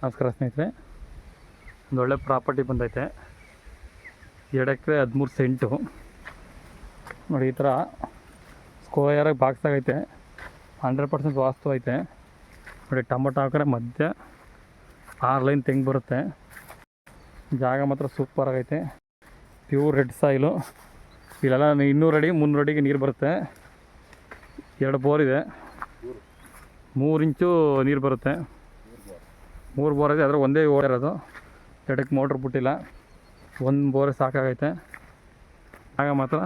ನಮಸ್ಕಾರ ಸ್ನೇಹಿತರೆ, ಒಂದು ಒಳ್ಳೆ ಪ್ರಾಪರ್ಟಿ ಬಂದೈತೆ. 2 ಎಕರೆ 13 ಸೆಂಟು ನೋಡಿ. ಈ ಥರ ಸ್ಕ್ವೇರಾಗಿ ಬಾಕ್ಸ್ ಆಗೈತೆ. 100% ವಾಸ್ತು ಐತೆ ನೋಡಿ. ಟೊಮೊಟೊ ಹಾಕಿದ್ರೆ ಮಧ್ಯ 6 ಲೈನ್ ತೆಂಗು ಬರುತ್ತೆ. ಜಾಗ ಮಾತ್ರ ಸೂಪರ್ ಆಗೈತೆ. Pure red soil. ಇಲ್ಲೆಲ್ಲ 200 ಅಡಿ 300 ಅಡಿಗೆ ನೀರು ಬರುತ್ತೆ. 2 ಬೋರ್ ಇದೆ. 3 ಇಂಚು ನೀರು ಬರುತ್ತೆ. 3 ಬೋರ್ ಇದೆ. ಅದರ ಒಂದೇ ಓಡಿರೋದು. 2ಕ್ಕೆ ಮೋಟ್ರ್ ಬಿಟ್ಟಿಲ್ಲ. 1 ಬೋರೆ ಸಾಕಾಗೈತೆ. ಜಾಗ ಮಾತ್ರ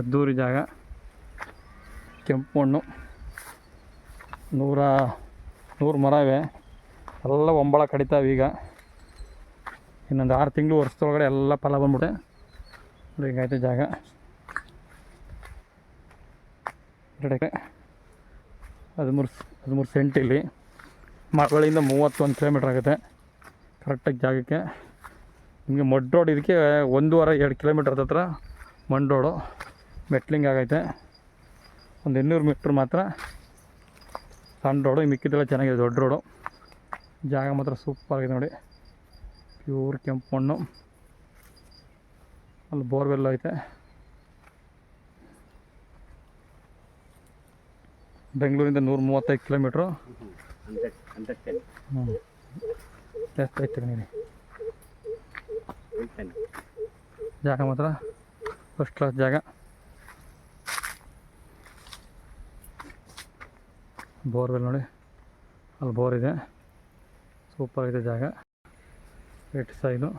ಅದ್ದೂರಿ ಜಾಗ. ಕೆಂಪು ಮಣ್ಣು. 100 ಮರ ಇವೆ. ಎಲ್ಲ ಒಂಬಳ ಕಡಿತಾವೆ. ಈಗ ಇನ್ನೊಂದು 6 ತಿಂಗಳು ವರ್ಷದೊಳಗಡೆ ಎಲ್ಲ ಫಲ ಬಂದ್ಬಿಟ್ಟೆ. ಹಿಂಗೈತೆ ಜಾಗ. 2 ಎಕರೆ 13 ಸೆಂಟ್. ಇಲ್ಲಿ ಮರಗಳಿಂದ 31 ಕಿಲೋಮೀಟ್ರ್ ಆಗುತ್ತೆ ಕರೆಕ್ಟಾಗಿ ಜಾಗಕ್ಕೆ. ನಿಮಗೆ ಮಡ್ ರೋಡ್ ಇದಕ್ಕೆ 1.5-2 ಕಿಲೋಮೀಟ್ರ್ ಹತ್ರ ಮಣ್ಣು ರೋಡು. ಮೆಟ್ಲಿಂಗ್ ಆಗೈತೆ. ಒಂದು 800 ಮೀಟ್ರ್ ಮಾತ್ರ ಸಣ್ಣ ರೋಡು. ಮಿಕ್ಕಿದ್ದೆಲ್ಲ ಚೆನ್ನಾಗಿದೆ, ದೊಡ್ಡ ರೋಡು. ಜಾಗ ಮಾತ್ರ ಸೂಪರ್ ಆಗಿದೆ ನೋಡಿ. ಪ್ಯೂರ್ ಕೆಂಪು ಮಣ್ಣು. ಅಲ್ಲಿ ಬೋರ್ವೆಲ್ ಐತೆ. ಬೆಂಗಳೂರಿಂದ 135 ಕಿಲೋಮೀಟ್ರು. ಜಾಸ್ತಿ ಐತೆ ನೀನು. ಜಾಗ ಮಾತ್ರ ಫಸ್ಟ್ ಕ್ಲಾಸ್ ಜಾಗ. ಬೋರ್ವೆಲ್ ನೋಡಿ, ಅಲ್ಲಿ ಬೋರ್ ಇದೆ. ಸೂಪರ್ ಇದೆ ಜಾಗ. ರೆಡ್ ಸಾಯಿಲು,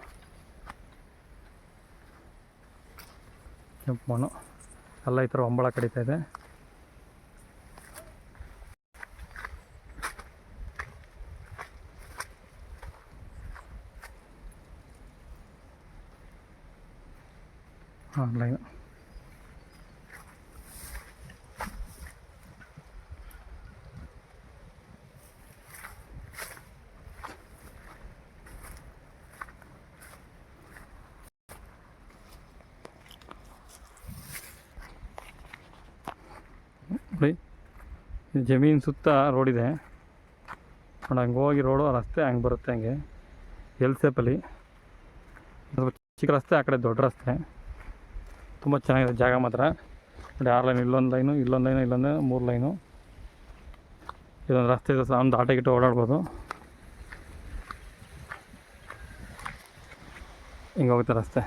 ಕೆಂಪು ಮಣ್ಣು. ಎಲ್ಲ ಈ ಥರ ಒಂಬಳ ಕಡಿತಾ ಇದೆ. ಆನ್ಲೈನ್ ನೋಡಿ. ಜಮೀನು ಸುತ್ತ ರೋಡ್ ಇದೆ ನೋಡಿ. ಹಂಗೆ ಹೋಗಿ ರೋಡು ರಸ್ತೆ ಹಂಗೆ ಬರುತ್ತೆ. ಹಂಗೆ ಎಲ್ ಸೇಪಲ್ಲಿ ಚಿಕ್ಕ ರಸ್ತೆ, ಆ ಕಡೆ ದೊಡ್ಡ ರಸ್ತೆ. ತುಂಬ ಚೆನ್ನಾಗಿದೆ ಜಾಗ ಮಾತ್ರ ನೋಡಿ. 6 ಲೈನ್, ಇಲ್ಲೊಂದು ಲೈನು, ಇಲ್ಲೊಂದು ಲೈನು, ಇಲ್ಲೊಂದು 3 ಲೈನು. ಇದೊಂದು ರಸ್ತೆ ಇದೆ. ಒಂದು ಆಟೋ ಗಿಟ್ಟು ಓಡಾಡ್ಬೋದು. ಹಿಂಗೆ ಹೋಗುತ್ತೆ ರಸ್ತೆ.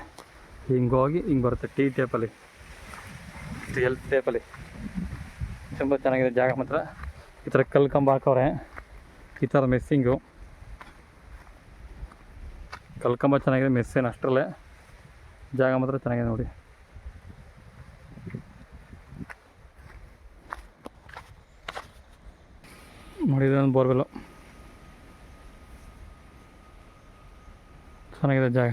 ಹಿಂಗೆ ಹೋಗಿ ಹಿಂಗೆ ಬರುತ್ತೆ ಟಿ ಟೇಪಲ್ಲಿ, ಎಲ್ ಟೇಪಲ್ಲಿ. ತುಂಬ ಚೆನ್ನಾಗಿದೆ ಜಾಗ ಮಾತ್ರ. ಈ ಥರ ಕಲ್ಲು ಕಂಬ ಹಾಕವ್ರೆ. ಈ ಥರ ಮೆಸ್ಸಿಂಗು ಕಲ್ಲು ಕಂಬ ಚೆನ್ನಾಗಿದೆ. ಮೆಸ್ಸೇನು ಅಷ್ಟರಲ್ಲೇ. ಜಾಗ ಮಾತ್ರ ಚೆನ್ನಾಗಿದೆ ನೋಡಿ. ನೋಡಿ, ಇದೊಂದು ಬೋರ್ವೆಲ್ಲು. ಚೆನ್ನಾಗಿದೆ ಜಾಗ.